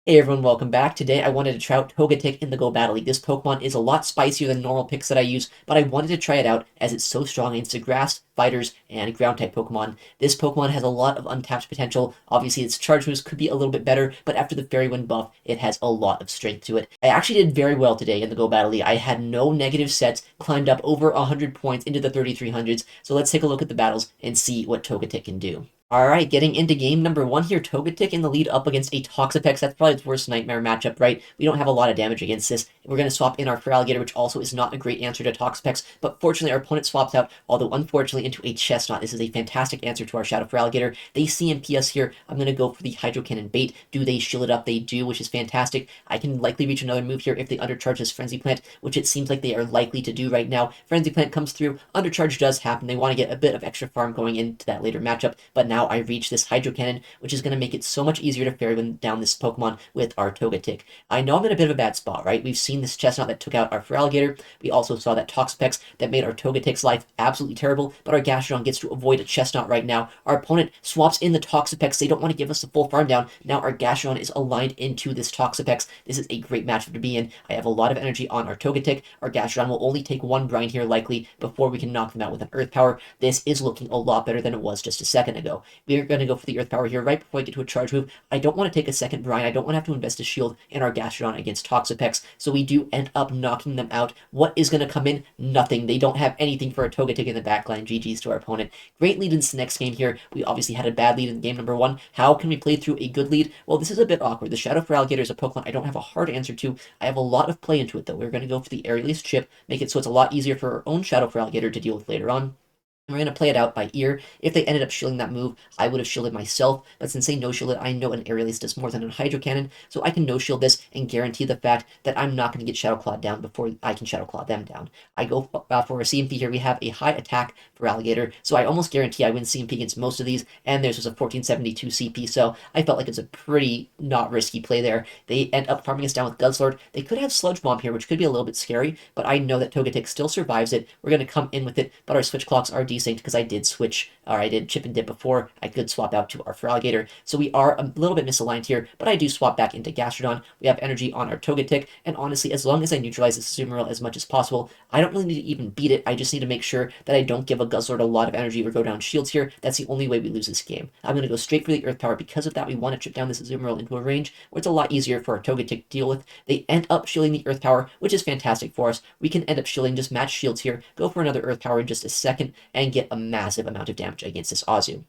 Hey everyone, welcome back. Today I wanted to try out Togetic in the Go Battle League. This Pokemon is a lot spicier than normal picks that I use, but I wanted to try it out as it's so strong against the grass, fighters, and ground type Pokemon. This Pokemon has a lot of untapped potential. Obviously, its charge moves could be a little bit better, but after the Fairy Wind buff, it has a lot of strength to it. I actually did very well today in the Go Battle League. I had no negative sets, climbed up over 100 points into the 3300s. So let's take a look at the battles and see what Togetic can do. All right, getting into game number one here. Togetic in the lead up against a Toxapex. That's probably its worst nightmare matchup, right? We don't have a lot of damage against this. We're going to swap in our Feraligatr, which also is not a great answer to Toxapex, but fortunately our opponent swaps out, although unfortunately into a Chestnut. This is a fantastic answer to our Shadow Feraligatr. They CMP us here. I'm going to go for the Hydro Cannon bait. Do they shield it up? They do, which is fantastic. I can likely reach another move here if they undercharge this Frenzy Plant, which it seems like they are likely to do right now. Frenzy Plant comes through. Undercharge does happen. They want to get a bit of extra farm going into that later matchup, but now I reach this Hydro Cannon, which is going to make it so much easier to Fairy Wind down this Pokemon with our Togetic. I know I'm in a bit of a bad spot, right? We've seen this Chestnut that took out our Feraligatr. We also saw that Toxapex that made our Togetic's life absolutely terrible, but our Gastrodon gets to avoid a Chestnut right now. Our opponent swaps in the Toxapex. They don't want to give us the full farm down. Now our Gastrodon is aligned into this Toxapex. This is a great matchup to be in. I have a lot of energy on our Togetic. Our Gastrodon will only take one brine here likely before we can knock them out with an Earth Power. This is looking a lot better than it was just a second ago. We're going to go for the Earth Power here right before I get to a charge move. I don't want to take a second brine. I don't want to have to invest a shield in our Gastrodon against Toxapex, so we do end up knocking them out. What is going to come in? Nothing. They don't have anything for a Togetic in the backline. GG's to our opponent. Great lead in this next game here. We obviously had a bad lead in game number one. How can we play through a good lead? Well, this is a bit awkward. The Shadow Feraligatr is a Pokemon I don't have a hard answer to. I have a lot of play into it, though. We're going to go for the Aerialist Chip, make it so it's a lot easier for our own Shadow Feraligatr to deal with later on. We're going to play it out by ear. If they ended up shielding that move, I would have shielded myself, but since they no-shielded, I know an Aerialist does more than a Hydro Cannon, so I can no-shield this and guarantee the fact that I'm not going to get Shadow Clawed down before I can Shadow Claw them down. I go for a CMP here. We have a high attack for Alligator, so I almost guarantee I win CMP against most of these, and theirs was a 1472 CP, so I felt like it's a pretty not risky play there. They end up farming us down with Guzzlord. They could have Sludge Bomb here, which could be a little bit scary, but I know that Togetic still survives it. We're going to come in with it, but our switch clocks are decent because I did switch, or I did chip and dip before. I could swap out to our Feraligatr, so we are a little bit misaligned here, but I do swap back into Gastrodon. We have energy on our Togetic, and honestly, as long as I neutralize this Azumarill as much as possible, I don't really need to even beat it. I just need to make sure that I don't give a Guzzlord a lot of energy or go down shields here. That's the only way we lose this game. I'm going to go straight for the Earth Power. Because of that, we want to chip down this Azumarill into a range where it's a lot easier for our Togetic to deal with. They end up shielding the Earth Power, which is fantastic for us. We can end up shielding, just match shields here, go for another Earth Power in just a second, and get a massive amount of damage against this Azu.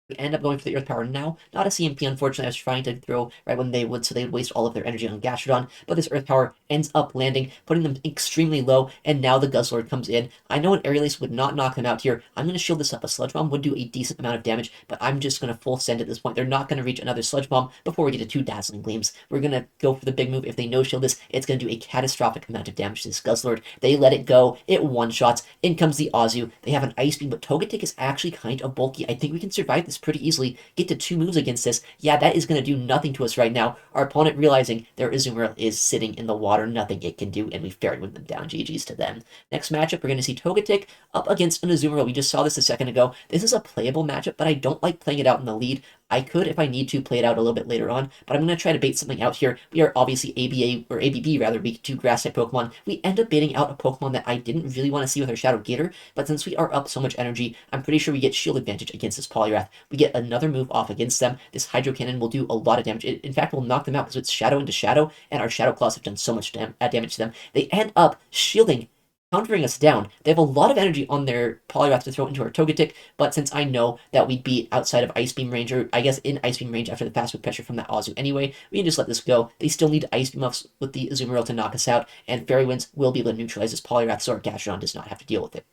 We end up going for the Earth Power now. Not a CMP, unfortunately. I was trying to throw right when they would, so they would waste all of their energy on Gastrodon. But this Earth Power ends up landing, putting them extremely low, and now the Guzzlord comes in. I know an Aerialist would not knock them out here. I'm going to shield this up. A Sludge Bomb would do a decent amount of damage, but I'm just going to full send at this point. They're not going to reach another Sludge Bomb before we get to two Dazzling Gleams. We're going to go for the big move. If they no-shield this, it's going to do a catastrophic amount of damage to this Guzzlord. They let it go. It one-shots. In comes the Azu. They have an Ice Beam, but Togetic is actually kind of bulky. I think we can survive this pretty easily. Get to two moves against this. Yeah, that is going to do nothing to us right now. Our opponent realizing their Azumarill is sitting in the water, nothing it can do, and we Fairy Wind them down. GG's to them. Next matchup, we're going to see Togetic up against an Azumarill. We just saw this a second ago. This is a playable matchup, but I don't like playing it out in the lead. I could, if I need to, play it out a little bit later on, but I'm going to try to bait something out here. We are obviously ABA, or ABB rather, weak to Grass-type Pokemon. We end up baiting out a Pokemon that I didn't really want to see with our Shadow Gator, but since we are up so much energy, I'm pretty sure we get shield advantage against this Poliwrath. We get another move off against them. This Hydro Cannon will do a lot of damage. It, in fact, will knock them out because it's Shadow into Shadow, and our Shadow Claws have done so much damage to them. They end up shielding, countering us down. They have a lot of energy on their Poliwrath to throw into our Togetic, but since I know that we'd be outside of Ice Beam range, or I guess in Ice Beam range after the fast move pressure from that Azu anyway, we can just let this go. They still need Ice Beam ups with the Azumarill to knock us out, and Fairy Winds will be able to neutralize this Poliwrath, so our Gastrodon does not have to deal with it.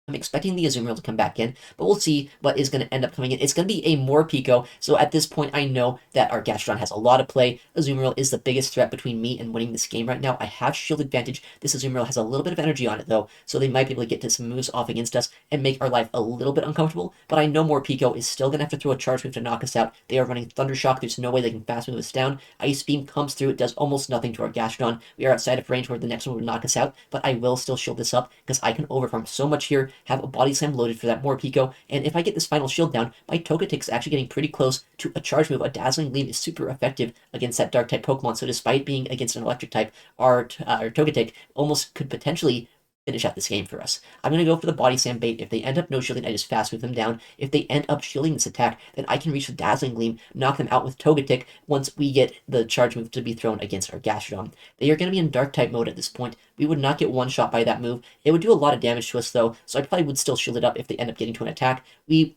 I'm expecting the Azumarill to come back in, but we'll see what is going to end up coming in. It's going to be a Morpeko, so at this point I know that our Gastrodon has a lot of play. Azumarill is the biggest threat between me and winning this game right now. I have shield advantage. This Azumarill has a little bit of energy on it though, so they might be able to get to some moves off against us and make our life a little bit uncomfortable, but I know Morpeko is still going to have to throw a charge move to knock us out. They are running Thunder Shock. There's no way they can fast move us down. Ice Beam comes through. It does almost nothing to our Gastrodon. We are outside of range where the next one would knock us out, but I will still shield this up because I can overfarm so much here. have a Body Slam loaded for that Morpeko, and if I get this final shield down, my Togetic's actually getting pretty close to a charge move. A Dazzling Gleam is super effective against that Dark-type Pokemon, so despite being against an Electric type, our Togetic almost could potentially finish out this game for us. I'm going to go for the Body Slam bait. If they end up no-shielding, I just fast move them down. If they end up shielding this attack, then I can reach the Dazzling Gleam, knock them out with Togetic once we get the charge move to be thrown against our Gastrodon. They are going to be in Dark-type mode at this point. We would not get one-shot by that move. It would do a lot of damage to us, though, so I probably would still shield it up if they end up getting to an attack.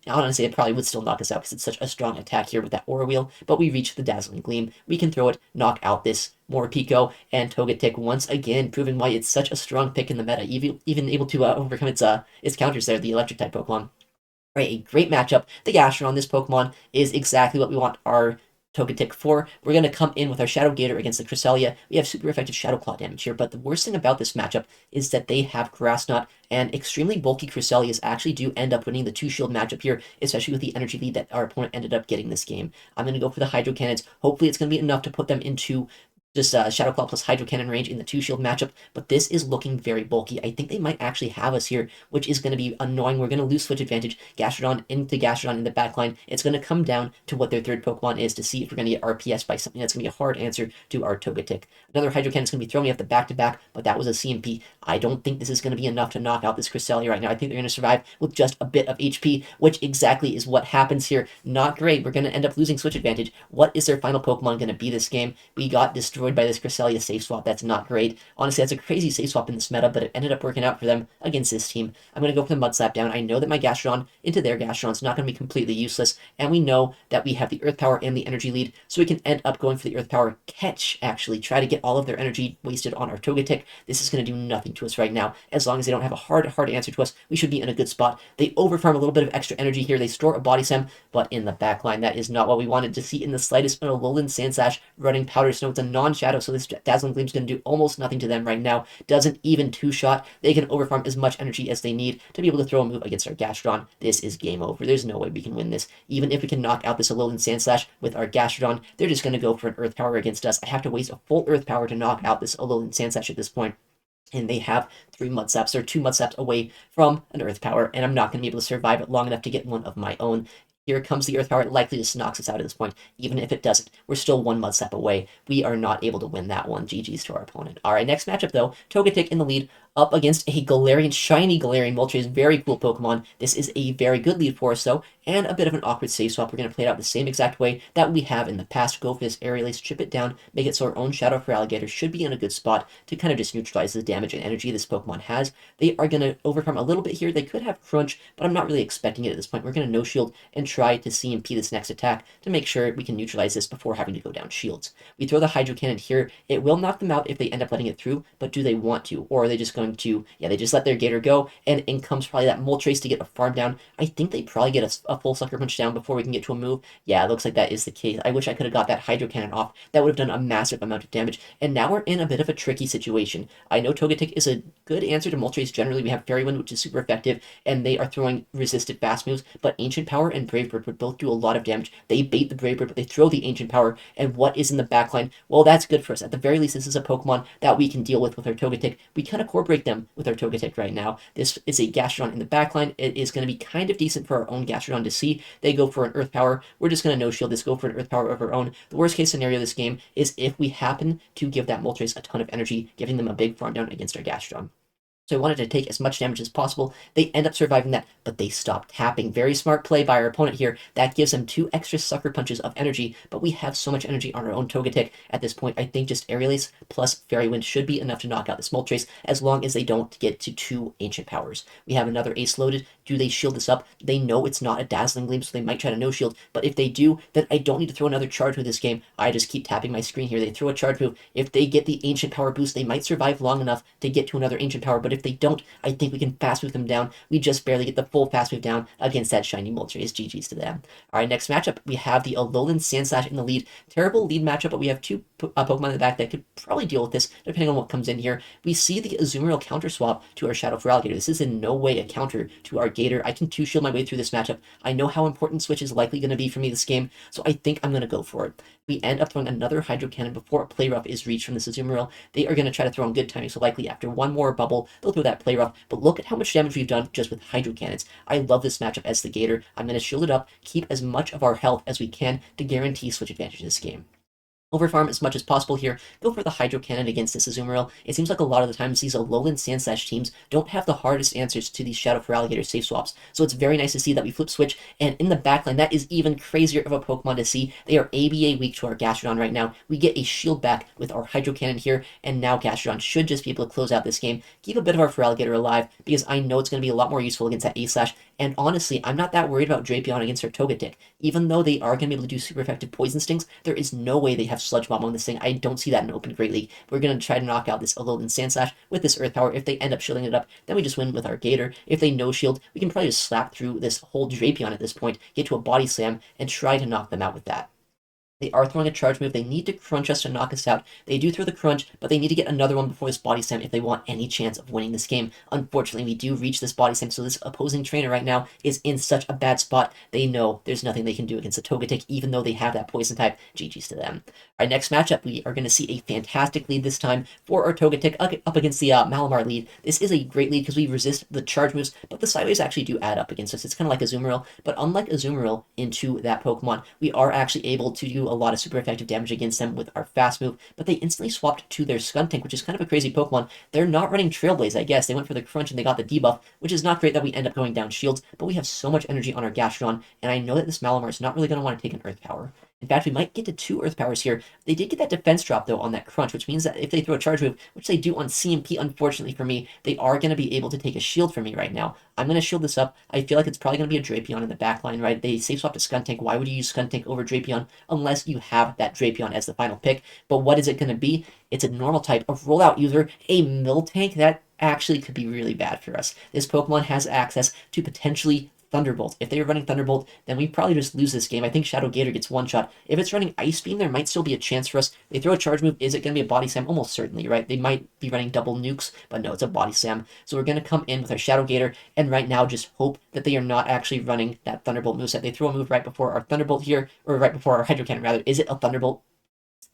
Honestly, it probably would still knock us out because it's such a strong attack here with that Aura Wheel, but we reach the Dazzling Gleam. We can throw it, knock out this Morpeko, and Togetic once again, proving why it's such a strong pick in the meta, even able to overcome its counters there, the Electric-type Pokemon. All right, a great matchup. The Gastrodon, this Pokemon, is exactly what we want our Togetic for. We're going to come in with our Shadow Gator against the Cresselia. We have super effective Shadow Claw damage here, but the worst thing about this matchup is that they have Grass Knot, and extremely bulky Cresselias actually do end up winning the 2-shield matchup here, especially with the energy lead that our opponent ended up getting this game. I'm going to go for the Hydro Cannons. Hopefully it's going to be enough to put them into just Shadow Claw plus Hydro Cannon range in the 2-shield matchup, but this is looking very bulky. I think they might actually have us here, which is going to be annoying. We're going to lose switch advantage. Gastrodon into Gastrodon in the backline. It's going to come down to what their third Pokemon is to see if we're going to get RPS by something that's going to be a hard answer to our Togetic. Another Hydro Cannon is going to be throwing me off the back-to-back, but that was a CMP. I don't think this is going to be enough to knock out this Cresselia right now. I think they're going to survive with just a bit of HP, which exactly is what happens here. Not great. We're going to end up losing switch advantage. What is their final Pokemon going to be this game? We got destroyed by this Cresselia safe swap. That's not great. Honestly, that's a crazy safe swap in this meta, but it ended up working out for them against this team. I'm going to go for the Mud Slap down. I know that my Gastrodon into their Gastrodon is not going to be completely useless, and we know that we have the Earth Power and the energy lead, so we can end up going for the Earth Power catch, actually. Try to get all of their energy wasted on our Togetic. This is going to do nothing to us right now. As long as they don't have a hard answer to us, we should be in a good spot. They overfarm a little bit of extra energy here. They store a Body Slam, but in the backline, that is not what we wanted to see in the slightest. An Alolan Sandslash running Powder Snow. It's a non-shadow, so this Dazzling Gleam's going to do almost nothing to them right now. Doesn't even 2-shot. They can overfarm as much energy as they need to be able to throw a move against our Gastrodon. This is game over. There's no way we can win this. Even if we can knock out this Alolan Sandslash with our Gastrodon, they're just going to go for an Earth Power against us. I have to waste a full Earth Power to knock out this Alolan Sandslash at this point. And they have 3 Mud Slaps. They're 2 Mud Slaps away from an Earth Power, and I'm not going to be able to survive it long enough to get one of my own. Here comes the Earth Power. It likely just knocks us out at this point. Even if it doesn't, we're still 1 Mud Slap away. We are not able to win that one. GG's to our opponent. All right, next matchup, though. Togetic in the lead up against a Galarian, shiny Galarian Moltres. Very cool Pokemon. This is a very good lead for us, though, and a bit of an awkward safe swap. We're going to play it out the same exact way that we have in the past. Go for this Aerial Ace, chip it down, make it so our own Shadow for Alligator should be in a good spot to kind of just neutralize the damage and energy this Pokemon has. They are going to overcome a little bit here. They could have Crunch, but I'm not really expecting it at this point. We're going to no-shield and try to CMP this next attack to make sure we can neutralize this before having to go down shields. We throw the Hydro Cannon here. It will knock them out if they end up letting it through, but do they want to? Or are they just going to, yeah, they just let their Gator go, and in comes probably that Moltres to get a farm down. I think they probably get a full Sucker Punch down before we can get to a move. Yeah, it looks like that is the case. I wish I could have got that Hydro Cannon off. That would have done a massive amount of damage, and now we're in a bit of a tricky situation. I know Togetic is a good answer to Moltres generally. We have Fairy Wind, which is super effective, and they are throwing resisted fast moves, but Ancient Power and Brave Bird would both do a lot of damage. They bait the Brave Bird, but they throw the Ancient Power, and what is in the backline? Well, that's good for us. At the very least, this is a Pokemon that we can deal with our Togetic. We kind of core break them with our Togetic right now. This is a Gastrodon in the backline. It is going to be kind of decent for our own Gastrodon to see. They go for an Earth Power. We're just going to no-shield this, go for an Earth Power of our own. The worst case scenario of this game is if we happen to give that Moltres a ton of energy, giving them a big farm down against our Gastrodon. So I wanted to take as much damage as possible. They end up surviving that, but they stop tapping. Very smart play by our opponent here. That gives them 2 extra Sucker Punches of energy, but we have so much energy on our own Togetic at this point. I think just Aerial Ace plus Fairy Wind should be enough to knock out this Moltres, as long as they don't get to 2 Ancient Powers. We have another Ace loaded. Do they shield this up? They know it's not a Dazzling Gleam, so they might try to no-shield, but if they do, then I don't need to throw another charge move this game. I just keep tapping my screen here. They throw a charge move. If they get the Ancient Power boost, they might survive long enough to get to another Ancient Power, but if they don't, I think we can fast move them down. We just barely get the full fast move down against that shiny Moltres. GG's to them. All right, next matchup, we have the Alolan Sandslash in the lead. Terrible lead matchup, but we have 2 Pokemon in the back that could probably deal with this, depending on what comes in here. We see the Azumarill counter swap to our Shadow Feraligatr. This is in no way a counter to our Gator. I can two-shield my way through this matchup. I know how important Switch is likely going to be for me this game, so I think I'm going to go for it. We end up throwing another Hydro Cannon before a Play Rough is reached from this Azumarill. They are going to try to throw in good timing, so likely after one more bubble, they'll throw that Play Rough. But look at how much damage we've done just with Hydro Cannons. I love this matchup as the Gator. I'm going to shield it up, keep as much of our health as we can to guarantee Switch advantage in this game. Overfarm as much as possible here. Go for the Hydro Cannon against this Azumarill. It seems like a lot of the times these Alolan Sandslash teams don't have the hardest answers to these Shadow Feraligatr safe swaps. So it's very nice to see that we flip switch. And in the backline, that is even crazier of a Pokemon to see. They are ABA weak to our Gastrodon right now. We get a shield back with our Hydro Cannon here. And now Gastrodon should just be able to close out this game. Keep a bit of our Feraligatr alive because I know it's going to be a lot more useful against that A-Slash. And honestly, I'm not that worried about Drapion against our Togetic. Even though they are going to be able to do super effective Poison Stings, there is no way they have Sludge Bomb on this thing. I don't see that in Open Great League. We're going to try to knock out this Alolan Sandslash with this Earth Power. If they end up shielding it up, then we just win with our Gator. If they no shield, we can probably just slap through this whole Drapion at this point, get to a Body Slam, and try to knock them out with that. They are throwing a charge move. They need to crunch us to knock us out. They do throw the crunch, but they need to get another one before this body slam if they want any chance of winning this game. Unfortunately, we do reach this body slam, so this opposing trainer right now is in such a bad spot. They know there's nothing they can do against the Togetic, even though they have that poison type. GG's to them. Our next matchup, we are going to see a fantastic lead this time for our Togetic up against the Malamar lead. This is a great lead because we resist the charge moves, but the sideways actually do add up against us. It's kind of like Azumarill, but unlike Azumarill into that Pokemon, we are actually able to do a lot of super effective damage against them with our fast move, but they instantly swapped to their Skuntank, which is kind of a crazy Pokemon. They're not running Trailblaze, I guess. They went for the crunch and they got the debuff, which is not great that we end up going down shields, but we have so much energy on our Gastrodon, and I know that this Malamar is not really going to want to take an Earth Power. In fact, we might get to 2 Earth Powers here. They did get that defense drop, though, on that crunch, which means that if they throw a charge move, which they do on CMP, unfortunately for me, they are going to be able to take a shield from me right now. I'm going to shield this up. I feel like it's probably going to be a Drapion in the backline, right? They safe swap to Skuntank. Why would you use Skuntank over Drapion unless you have that Drapion as the final pick? But what is it going to be? It's a normal type of rollout user, a Miltank. That actually could be really bad for us. This Pokemon has access to potentially Thunderbolt. If they are running Thunderbolt, then we probably just lose this game. I think Shadow Gator gets one shot. If it's running Ice Beam, there might still be a chance for us. They throw a charge move. Is it going to be a Body Slam? Almost certainly, right? They might be running double nukes, but no, it's a Body Slam. So we're going to come in with our Shadow Gator, and right now just hope that they are not actually running that Thunderbolt moveset. They throw a move right before our Thunderbolt here, or right before our Hydro Cannon, rather. Is it a Thunderbolt?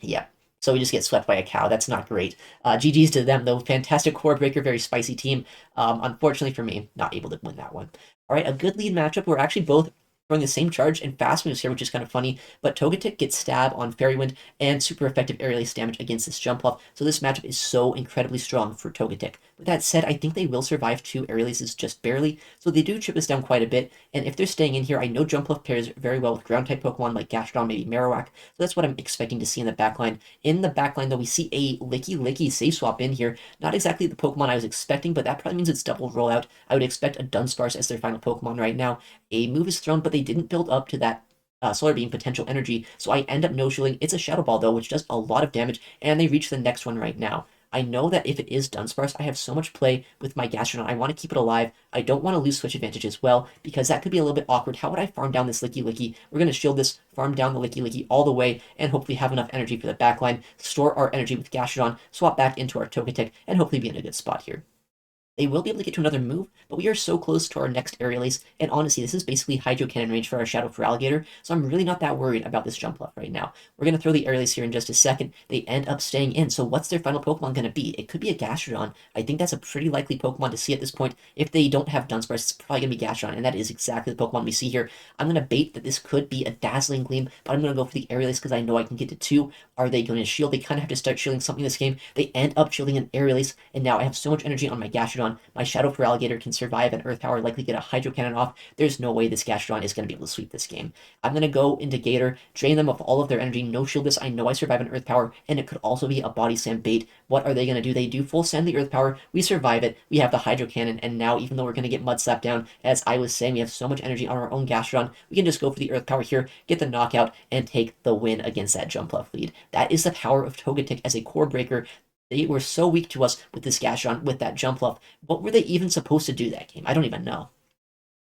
Yeah. So we just get swept by a cow. That's not great. GG's to them, though. Fantastic core breaker, very spicy team. Unfortunately for me, not able to win that one. All right, a good lead matchup. We're actually both throwing the same charge and fast moves here, which is kind of funny. But Togetic gets Stab on Fairy Wind and super effective aerial ace damage against this Jumpluff. So this matchup is so incredibly strong for Togetic. With that said, I think they will survive 2 aerial aces just barely. So they do chip us down quite a bit. And if they're staying in here, I know Jumpluff pairs very well with ground type Pokemon like Gastrodon, maybe Marowak. So that's what I'm expecting to see in the backline. In the backline, though, we see a Licky safe swap in here. Not exactly the Pokemon I was expecting, but that probably means it's double rollout. I would expect a Dunsparce as their final Pokemon right now. A move is thrown, but they didn't build up to that Solar Beam potential energy, so I end up no-shielding. It's a Shadow Ball, though, which does a lot of damage, and they reach the next one right now. I know that if it is Dunsparce, I have so much play with my Gastrodon. I want to keep it alive. I don't want to lose switch advantage as well, because that could be a little bit awkward. How would I farm down this Licky? We're going to shield this, farm down the Licky all the way, and hopefully have enough energy for the backline, store our energy with Gastrodon, swap back into our Togetic, and hopefully be in a good spot here. They will be able to get to another move, but we are so close to our next aerial ace, and honestly, this is basically Hydro Cannon range for our Shadow Feraligatr, so I'm really not that worried about this Jumpluff right now. We're going to throw the aerial ace here in just a second. They end up staying in, so what's their final Pokemon going to be? It could be a Gastrodon. I think that's a pretty likely Pokemon to see at this point. If they don't have Dunsparce, it's probably going to be Gastrodon, and that is exactly the Pokemon we see here. I'm going to bait that this could be a Dazzling Gleam, but I'm going to go for the aerial ace because I know I can get to 2. Are they going to shield? They kind of have to start shielding something this game. They end up shielding an aerial ace, and now I have so much energy on my Gastrodon. My Shadow Feraligatr can survive an Earth Power, likely get a Hydro Cannon off. There's no way this Gastrodon is going to be able to sweep this game. I'm going to go into Gator, drain them of all of their energy, no shield this. I know I survive an Earth Power, and it could also be a Body Slam bait. What are they going to do? They do full send the Earth Power. We survive it. We have the Hydro Cannon, and now even though we're going to get Mud Slap down, as I was saying, we have so much energy on our own Gastrodon, we can just go for the Earth Power here, get the knockout, and take the win against that Jumpluff lead. That is the power of Togetic as a core breaker. They were so weak to us with this Gastrodon, with that Jumpluff. What were they even supposed to do that game? I don't even know.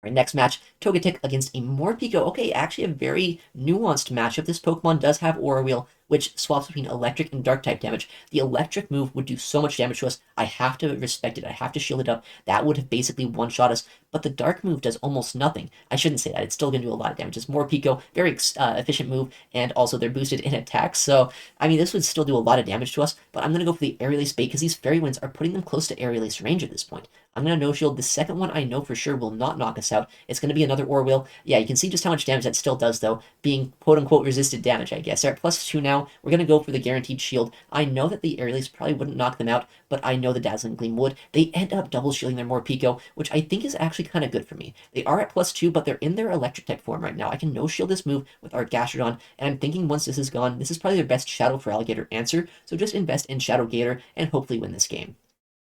Our next match, Togetic against a Morpeko. Okay, actually a very nuanced matchup. This Pokemon does have Aura Wheel, which swaps between electric and dark type damage. The electric move would do so much damage to us. I have to respect it. I have to shield it up. That would have basically one-shot us, but the dark move does almost nothing. I shouldn't say that. It's still going to do a lot of damage. It's more Pico, very efficient move, and also they're boosted in attacks. So, I mean, this would still do a lot of damage to us, but I'm going to go for the Aerial bait because these Fairy Winds are putting them close to Aerial range at this point. I'm going to no-shield. The second one I know for sure will not knock us out. It's going to be another Ore Wheel. Yeah, you can see just how much damage that still does, though, being quote-unquote resisted damage, I guess. They're at +2 now. We're going to go for the guaranteed shield. I know that the Aerial probably wouldn't knock them out, but I know the Dazzling Gleam would. They end up double shielding their Morpeko, which I think is actually kind of good for me. They are at +2, but they're in their electric type form right now. I can no-shield this move with our Gastrodon, and I'm thinking once this is gone, this is probably their best Shadow for Alligator answer, so just invest in Shadow Gator and hopefully win this game.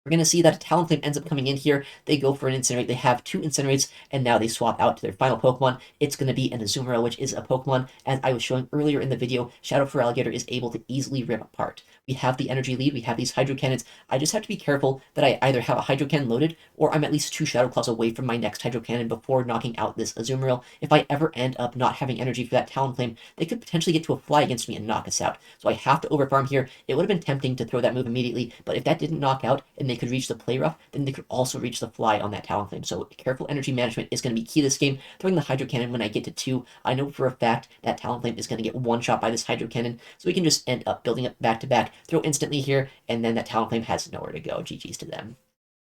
We're going to see that a Talonflame ends up coming in here. They go for an Incinerate. They have 2 Incinerates, and now they swap out to their final Pokemon. It's going to be an Azumarill, which is a Pokemon, as I was showing earlier in the video, Shadow for Alligator is able to easily rip apart. We have the energy lead. We have these Hydro Cannons. I just have to be careful that I either have a Hydro Cannon loaded, or I'm at least 2 Shadow Claws away from my next Hydro Cannon before knocking out this Azumarill. If I ever end up not having energy for that Talonflame, they could potentially get to a fly against me and knock us out. So I have to overfarm here. It would have been tempting to throw that move immediately, but if that didn't knock out and they could reach the play rough, then they could also reach the fly on that Talonflame. So careful energy management is going to be key this game. Throwing the Hydro Cannon when I get to 2, I know for a fact that Talonflame is going to get one shot by this Hydro Cannon, so we can just end up building up back to back, throw instantly here, and then that Talonflame has nowhere to go. GG's to them.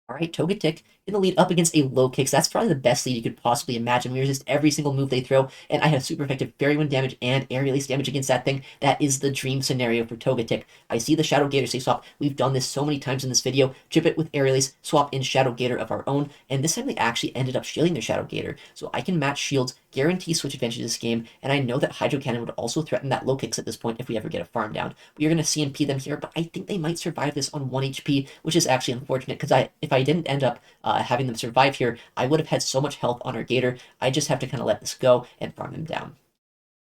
All right, Togetic in the lead up against a low kicks. That's probably the best lead you could possibly imagine. We resist every single move they throw, and I have super effective Fairy Wind damage and Air Release damage against that thing. That is the dream scenario for Togetic. I see the Shadow Gator safe swap. We've done this so many times in this video. Chip it with Air Release, swap in Shadow Gator of our own, and this time they actually ended up shielding their Shadow Gator. So I can match shields, guarantee switch advantage this game, and I know that Hydro Cannon would also threaten that low kicks at this point if we ever get a farm down. We are going to CMP them here, but I think they might survive this on 1 HP, which is actually unfortunate because if I didn't end up having them survive here, I would have had so much health on our Gator. I just have to kind of let this go and farm them down.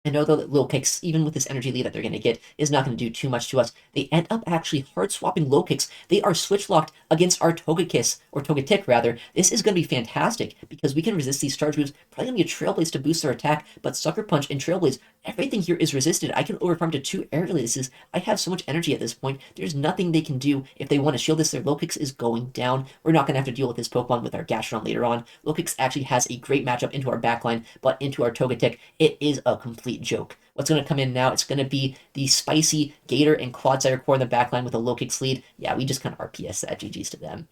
I know though that Low Kicks, even with this energy lead that they're going to get, is not going to do too much to us. They end up actually hard swapping Low Kicks. They are switch locked against our Togekiss, or Togetic rather. This is going to be fantastic because we can resist these charge moves. Probably going to be a Trailblaze to boost their attack, but Sucker Punch and Trailblaze, everything here is resisted. I can overfarm to 2 air releases. I have so much energy at this point. There's nothing they can do. If they want to shield this, their Low Kicks is going down. We're not going to have to deal with this Pokemon with our Gastrodon later on. Low Kicks actually has a great matchup into our backline, but into our Togetic, it is a complete joke. What's going to come in now? It's going to be the spicy Gator and Clodsire core in the backline with a Low Kicks lead. Yeah, we just kind of RPS that. GG's to them.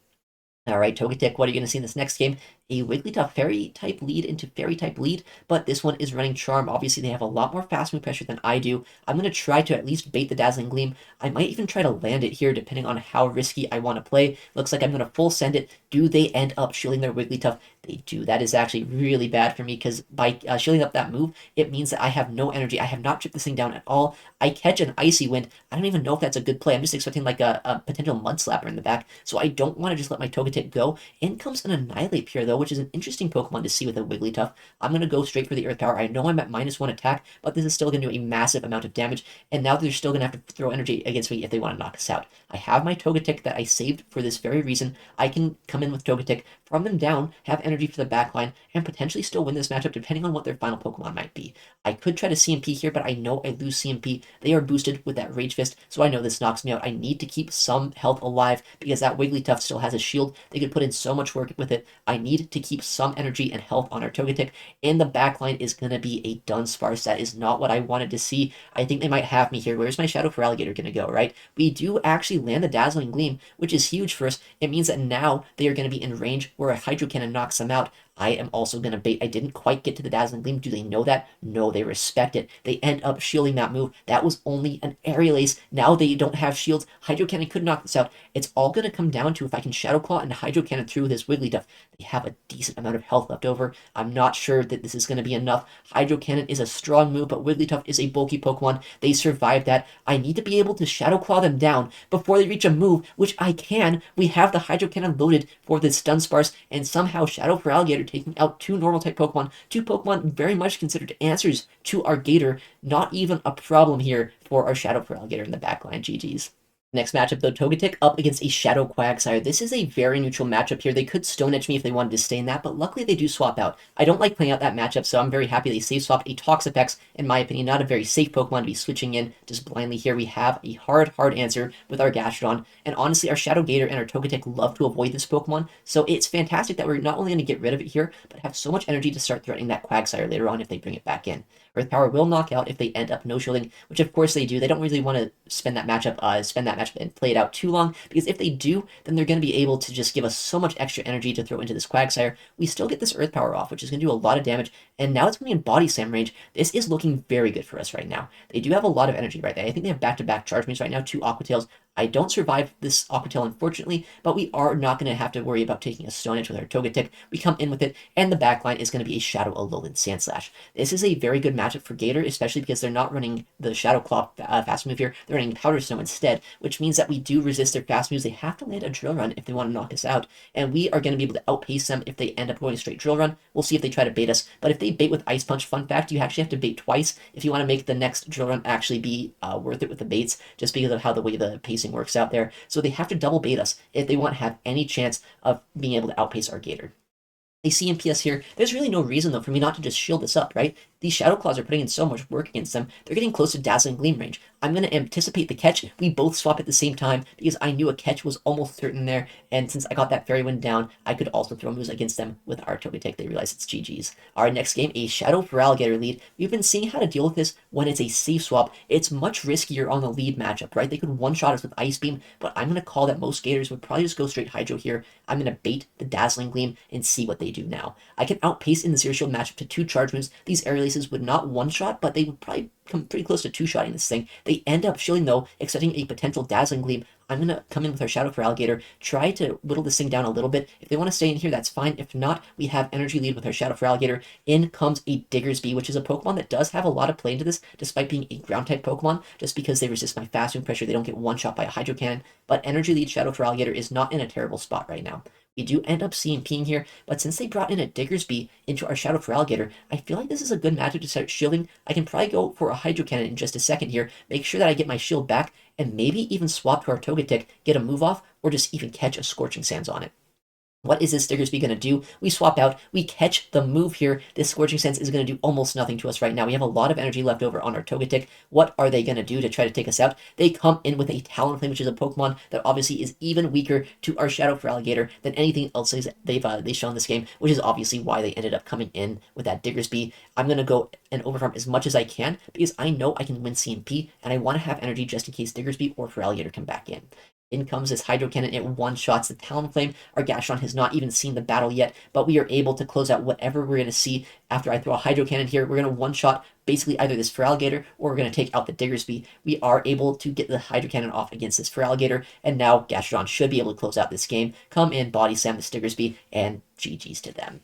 All right, Togetic, what are you going to see in this next game? A Wigglytuff Fairy-type lead into Fairy-type lead, but this one is running Charm. Obviously, they have a lot more fast move pressure than I do. I'm going to try to at least bait the Dazzling Gleam. I might even try to land it here, depending on how risky I want to play. Looks like I'm going to full send it. Do they end up shielding their Wigglytuff? They do. That is actually really bad for me, because by shielding up that move, it means that I have no energy. I have not chipped this thing down at all. I catch an Icy Wind. I don't even know if that's a good play. I'm just expecting like a potential Mud Slapper in the back, so I don't want to just let my Togetic go. In comes an Annihilate here, though, which is an interesting Pokemon to see with a Wigglytuff. I'm going to go straight for the Earth Power. I know I'm at -1 attack, but this is still going to do a massive amount of damage, and now they're still going to have to throw energy against me if they want to knock us out. I have my Togetic that I saved for this very reason. I can come in with Togetic, farm them down, have energy for the backline, and potentially still win this matchup depending on what their final Pokemon might be. I could try to CMP here, but I know I lose CMP. They are boosted with that Rage Fist, so I know this knocks me out. I need to keep some health alive because that Wigglytuff still has a shield. They could put in so much work with it. I need to keep some energy and health on our Togetic, and the backline is going to be a Dunsparce. That is not what I wanted to see. I think they might have me here. Where's my Shadow for Alligator going to go, right? We do actually land the Dazzling Gleam, which is huge for us. It means that now they are going to be in range where a Hydro Cannon knocks them out. I am also going to bait. I didn't quite get to the Dazzling Gleam. Do they know that? No, they respect it. They end up shielding that move. That was only an Aerial Ace. Now they don't have shields. Hydro Cannon could knock this out. It's all going to come down to if I can Shadow Claw and Hydro Cannon through this Wigglytuff. They have a decent amount of health left over. I'm not sure that this is going to be enough. Hydro Cannon is a strong move, but Wigglytuff is a bulky Pokemon. They survived that. I need to be able to Shadow Claw them down before they reach a move, which I can. We have the Hydro Cannon loaded for this Dunsparce, and somehow Shadow for Alligator taking out 2 normal type Pokemon, 2 Pokemon very much considered answers to our Gator. Not even a problem here for our Shadow for Alligator in the backline. GG's. Next matchup, though, Togetic up against a Shadow Quagsire. This is a very neutral matchup here. They could Stone Edge me if they wanted to stay in that, but luckily they do swap out. I don't like playing out that matchup, so I'm very happy they safe swapped a Toxapex. In my opinion, not a very safe Pokemon to be switching in just blindly here. We have a hard answer with our Gastrodon, and honestly, our Shadow Gator and our Togetic love to avoid this Pokemon, so it's fantastic that we're not only going to get rid of it here, but have so much energy to start threatening that Quagsire later on if they bring it back in. Earth Power will knock out if they end up no-shielding, which of course they do. They don't really want to spend that matchup and play it out too long, because if they do, then they're going to be able to just give us so much extra energy to throw into this Quagsire. We still get this Earth Power off, which is going to do a lot of damage, and now it's going to be in Body Slam range. This is looking very good for us right now. They do have a lot of energy right there. I think they have back-to-back Charge Beams right now, 2 Aqua Tails. I don't survive this Aqua Tail, unfortunately, but we are not going to have to worry about taking a Stone Edge with our Togetic. We come in with it, and the backline is going to be a Shadow Alolan Sandslash. This is a very good matchup for Gator, especially because they're not running the Shadow Claw fast move here. They're running Powder Snow instead, which means that we do resist their fast moves. They have to land a Drill Run if they want to knock us out, and we are going to be able to outpace them if they end up going straight Drill Run. We'll see if they try to bait us, but if they bait with Ice Punch, fun fact, you actually have to bait twice if you want to make the next Drill Run actually be worth it with the baits, just because of how the way the pacing works out there. So they have to double bait us if they want to have any chance of being able to outpace our Gator. They see MPS here. There's really no reason, though, for me not to just shield this up, right? These Shadow Claws are putting in so much work against them. They're getting close to Dazzling Gleam range. I'm going to anticipate the catch. We both swap at the same time because I knew a catch was almost certain there. And since I got that Fairy Wind down, I could also throw moves against them with our Togetic. They realize it's GG's. Our next game, a Shadow Feraligatr lead. We've been seeing how to deal with this when it's a safe swap. It's much riskier on the lead matchup, right? They could one-shot us with Ice Beam, but I'm going to call that most Gators would probably just go straight Hydro here. I'm going to bait the Dazzling Gleam and see what they do now. I can outpace in the Zero Shield matchup to 2 Charge Moves. These Air Laces would not one-shot, but they would probably come pretty close to 2-shotting this thing. They end up shielding, though, accepting a potential Dazzling Gleam. I'm going to come in with our Shadow Feraligatr, try to whittle this thing down a little bit. If they want to stay in here, that's fine. If not, we have Energy Lead with our Shadow Feraligatr. In comes a Diggersby, which is a Pokemon that does have a lot of play into this, despite being a Ground-type Pokemon, just because they resist my Fast Move pressure. They don't get one-shot by a Hydro Cannon, but Energy Lead Shadow Feraligatr is not in a terrible spot right now. We do end up CMPing here, but since they brought in a Diggersby into our Shadow Feraligatr, I feel like this is a good matchup to start shielding. I can probably go for a Hydro Cannon in just a second here, make sure that I get my shield back, and maybe even swap to our Togetic, get a move off, or just even catch a Scorching Sands on it. What is this Diggersby going to do? We swap out, we catch the move here. This Scorching Sands is going to do almost nothing to us right now. We have a lot of energy left over on our Togetic. What are they going to do to try to take us out? They come in with a Talonflame, which is a Pokemon that obviously is even weaker to our Shadow Feraligatr than anything else they've shown this game, which is obviously why they ended up coming in with that Diggersby. I'm going to go and overfarm as much as I can because I know I can win CMP, and I want to have energy just in case Diggersby or Feraligatr come back in. In comes this Hydro Cannon, it one-shots the Talonflame. Our Gastrodon has not even seen the battle yet, but we are able to close out whatever we're going to see after I throw a Hydro Cannon here. We're going to one-shot basically either this Feraligatr or we're going to take out the Diggersby. We are able to get the Hydro Cannon off against this Feraligatr, and now Gastrodon should be able to close out this game. Come in, Body Slam this Diggersby, and GG's to them.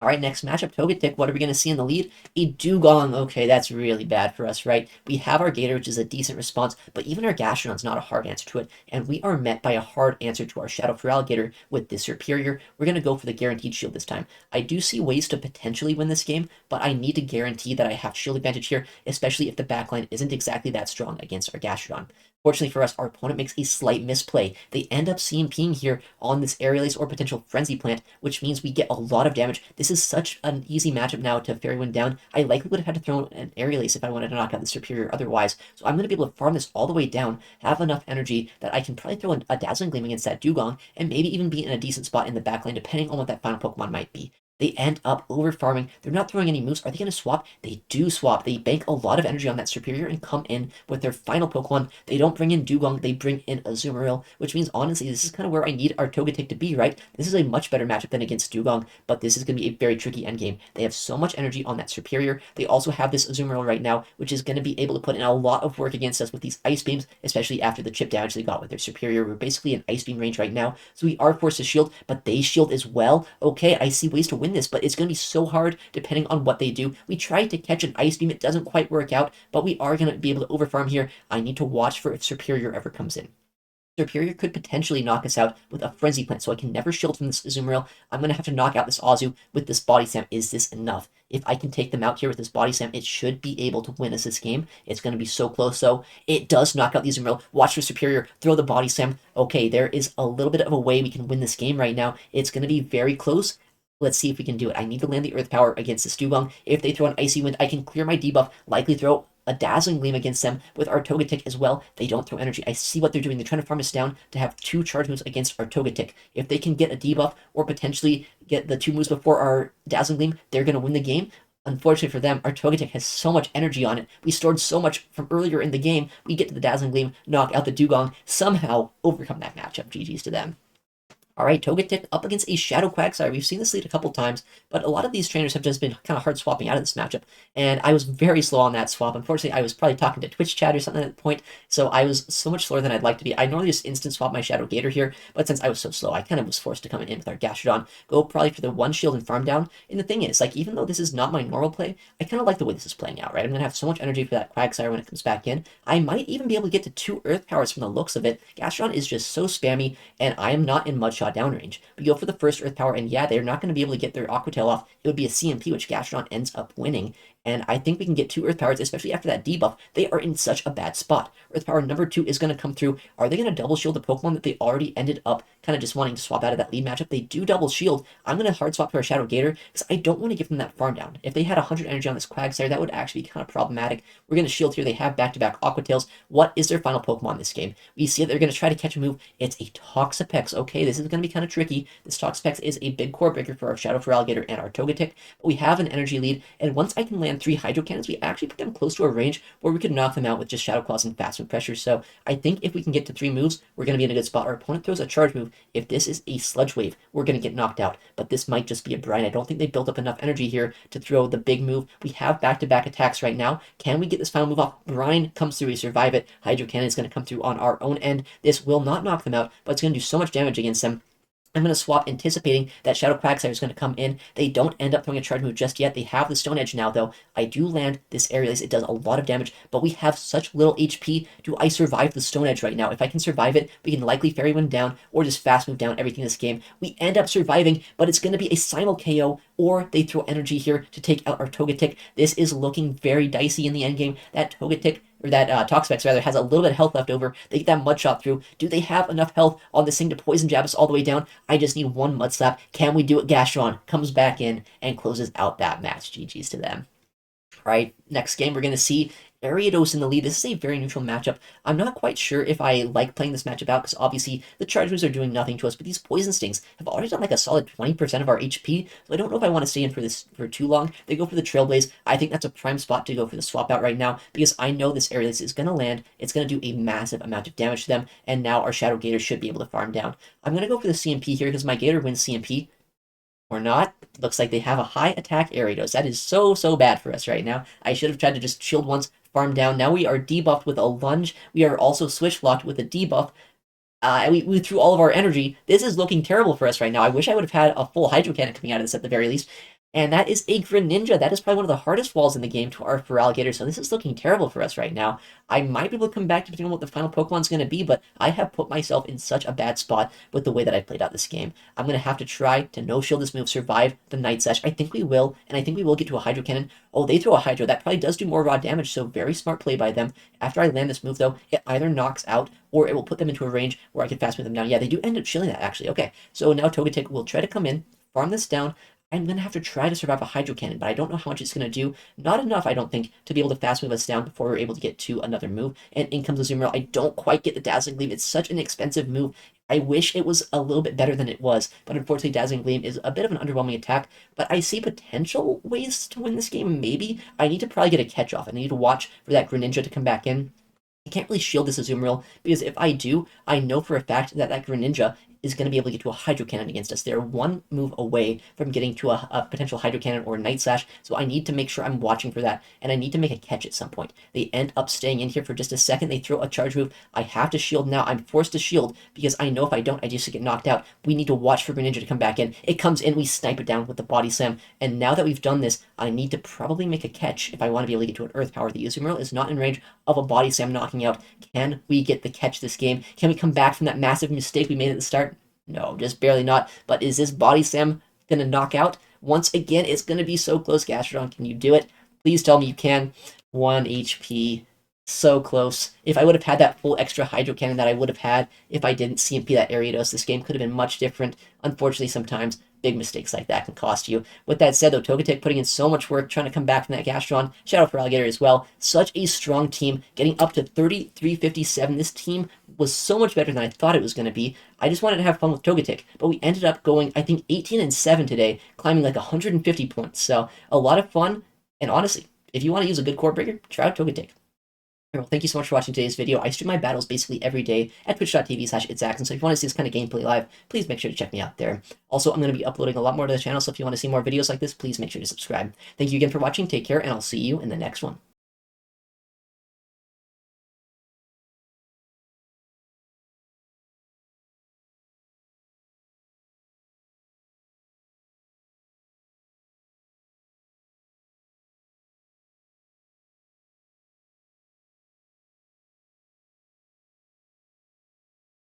All right, next matchup, Togetic. What are we going to see in the lead? A Dugong. Okay, that's really bad for us, right? We have our Gator, which is a decent response, but even our Gastrodon's not a hard answer to it, and we are met by a hard answer to our Shadow Feraligatr with this Superior. We're going to go for the Guaranteed Shield this time. I do see ways to potentially win this game, but I need to guarantee that I have shield advantage here, especially if the backline isn't exactly that strong against our Gastrodon. Fortunately for us, our opponent makes a slight misplay. They end up CMPing here on this Aerial Ace or potential Frenzy Plant, which means we get a lot of damage. This is such an easy matchup now to Fairy Wind down. I likely would have had to throw an Aerial Ace if I wanted to knock out the Superior otherwise. So I'm going to be able to farm this all the way down, have enough energy that I can probably throw a Dazzling Gleam against that Dugong, and maybe even be in a decent spot in the backline depending on what that final Pokemon might be. They end up over farming. They're not throwing any moves. Are they going to swap? They do swap. They bank a lot of energy on that Superior and come in with their final Pokemon. They don't bring in Dugong. They bring in Azumarill, which means, honestly, this is kind of where I need our Togetic to be, right? This is a much better matchup than against Dugong, but this is going to be a very tricky endgame. They have so much energy on that Superior. They also have this Azumarill right now, which is going to be able to put in a lot of work against us with these Ice Beams, especially after the chip damage they got with their Superior. We're basically in Ice Beam range right now, so we are forced to shield, but they shield as well. Okay, I see ways to win this, but it's going to be so hard depending on what they do. We tried to catch an Ice Beam. It doesn't quite work out, but we are going to be able to overfarm here. I need to watch for if Superior ever comes in. Superior could potentially knock us out with a Frenzy Plant, so I can never shield from this Azumarill. I'm going to have to knock out this Azu with this Body Slam. Is this enough? If I can take them out here with this Body Slam, it should be able to win us this game. It's going to be so close, though. It does knock out the Azumarill. Watch for Superior. Throw the Body Slam. Okay, there is a little bit of a way we can win this game right now. It's going to be very close. Let's see if we can do it. I need to land the Earth Power against this Dugong. If they throw an Icy Wind, I can clear my debuff, likely throw a Dazzling Gleam against them with our Togetic as well. They don't throw energy. I see what they're doing. They're trying to farm us down to have 2 charge moves against our Togetic. If they can get a debuff or potentially get the 2 moves before our Dazzling Gleam, they're going to win the game. Unfortunately for them, our Togetic has so much energy on it. We stored so much from earlier in the game. We get to the Dazzling Gleam, knock out the Dugong, somehow overcome that matchup. GG's to them. All right, Togetic up against a Shadow Quagsire. We've seen this lead a couple times, but a lot of these trainers have just been kind of hard swapping out of this matchup, and I was very slow on that swap. Unfortunately, I was probably talking to Twitch chat or something at that point, so I was so much slower than I'd like to be. I normally just instant swap my Shadow Gator here, but since I was so slow, I kind of was forced to come in with our Gastrodon, go probably for the 1 shield and farm down. And the thing is, like, even though this is not my normal play, I kind of like the way this is playing out, right? I'm going to have so much energy for that Quagsire when it comes back in. I might even be able to get to 2 Earth Powers from the looks of it. Gastrodon is just so spammy, and I am not in Mudshot downrange. We go for the first Earth Power, and yeah, they're not going to be able to get their Aqua Tail off. It would be a CMP, which Gastrodon ends up winning. And I think we can get 2 Earth Powers, especially after that debuff. They are in such a bad spot. Earth Power number 2 is going to come through. Are they going to double shield the Pokemon that they already ended up kind of just wanting to swap out of that lead matchup? They do double shield. I'm going to hard swap to our Shadow Gator because I don't want to give them that farm down. If they had 100 energy on this Quagsire, that would actually be kind of problematic. We're going to shield here. They have back-to-back Aqua Tails. What is their final Pokemon this game? We see that they're going to try to catch a move. It's a Toxapex. Okay, this is going to be kind of tricky. This Toxapex is a big core breaker for our Shadow Feraligatr and our Togetic. But we have an energy lead, and once I can land 3 Hydro Cannons, we actually put them close to a range where we could knock them out with just Shadow Claws and Fast Move Pressure. So I think if we can get to 3 moves, we're going to be in a good spot. Our opponent throws a Charge Move. If this is a Sludge Wave, we're going to get knocked out. But this might just be a Brine. I don't think they built up enough energy here to throw the big move. We have back-to-back attacks right now. Can we get this final move off? Brine comes through. We survive it. Hydro Cannon is going to come through on our own end. This will not knock them out, but it's going to do so much damage against them. I'm going to swap, anticipating that Shadow Quagsire is going to come in. They don't end up throwing a charge move just yet. They have the Stone Edge now, though. I do land this Aerial Ace. It does a lot of damage, but we have such little HP. Do I survive the Stone Edge right now? If I can survive it, we can likely Fairy Wind down or just Fast Move down everything in this game. We end up surviving, but it's going to be a Simul KO, or they throw energy here to take out our Togetic. This is looking very dicey in the endgame. That Togetic, or that Toxapex rather, has a little bit of health left over. They get that Mud Shot through. Do they have enough health on this thing to Poison Jab us all the way down? I just need 1 Mud Slap. Can we do it? Gastrodon comes back in and closes out that match. GG's to them. All right, next game we're going to see Ariados in the lead. This is a very neutral matchup. I'm not quite sure if I like playing this matchup out because obviously the charge moves are doing nothing to us, but these Poison Stings have already done like a solid 20% of our HP, so I don't know if I want to stay in for this for too long. They go for the Trailblaze. I think that's a prime spot to go for the swap out right now because I know this Ariados is going to land. It's going to do a massive amount of damage to them, and now our Shadow Gator should be able to farm down. I'm going to go for the CMP here because my Gator wins CMP. Or not. Looks like they have a high attack Ariados. That is so bad for us right now. I should have tried to just shield once, farm down. Now we are debuffed with a lunge. We are also switch blocked with a debuff. We threw all of our energy. This is looking terrible for us right now. I wish I would have had a full Hydro Cannon coming out of this at the very least. And that is a Greninja. That is probably one of the hardest walls in the game to our Feraligatr, so this is looking terrible for us right now. I might be able to come back depending on what the final Pokemon's going to be, but I have put myself in such a bad spot with the way that I played out this game. I'm going to have to try to no-shield this move, survive the Night Sash. I think we will, and I think we will get to a Hydro Cannon. Oh, they throw a Hydro. That probably does do more raw damage, so very smart play by them. After I land this move, though, it either knocks out or it will put them into a range where I can fast move them down. Yeah, they do end up shielding that, actually. Okay, so now Togetic will try to come in, farm this down. I'm going to have to try to survive a Hydro Cannon, but I don't know how much it's going to do. Not enough, I don't think, to be able to fast move us down before we're able to get to another move. And in comes the Azumarill. I don't quite get the Dazzling Gleam. It's such an expensive move. I wish it was a little bit better than it was, but unfortunately Dazzling Gleam is a bit of an underwhelming attack. But I see potential ways to win this game, maybe. I need to probably get a catch-off. I need to watch for that Greninja to come back in. I can't really shield this Azumarill, because if I do, I know for a fact that that Greninja is going to be able to get to a Hydro Cannon against us. They're one move away from getting to a potential Hydro Cannon or a Night Slash, so I need to make sure I'm watching for that, and I need to make a catch at some point. They end up staying in here for just a second. They throw a charge move. I have to shield now. I'm forced to shield because I know if I don't, I just get knocked out. We need to watch for Greninja to come back in. It comes in, we snipe it down with the Body Slam, and now that we've done this, I need to probably make a catch if I want to be able to get to an Earth Power. The Azumarill is not in range of a Body Slam knocking out. Can we get the catch this game? Can we come back from that massive mistake we made at the start? No, just barely not. But is this Body Slam going to knock out? Once again, it's going to be so close. Gastrodon, can you do it? Please tell me you can. 1 HP. So close. If I would have had that full extra Hydro Cannon that I would have had if I didn't CMP that Ariados, this game could have been much different. Unfortunately, sometimes big mistakes like that can cost you. With that said, though, Togetic putting in so much work trying to come back from that Gastrodon. Shout out for Alligator as well. Such a strong team, getting up to 3357. This team was so much better than I thought it was going to be. I just wanted to have fun with Togetic, but we ended up going, I think, 18-7 today, climbing like 150 points. So a lot of fun, and honestly, if you want to use a good core breaker, try out Togetic. Well, thank you so much for watching today's video. I stream my battles basically every day at twitch.tv/ItsAXN, so if you want to see this kind of gameplay live, please make sure to check me out there. Also, I'm going to be uploading a lot more to the channel, so if you want to see more videos like this, please make sure to subscribe. Thank you again for watching, take care, and I'll see you in the next one.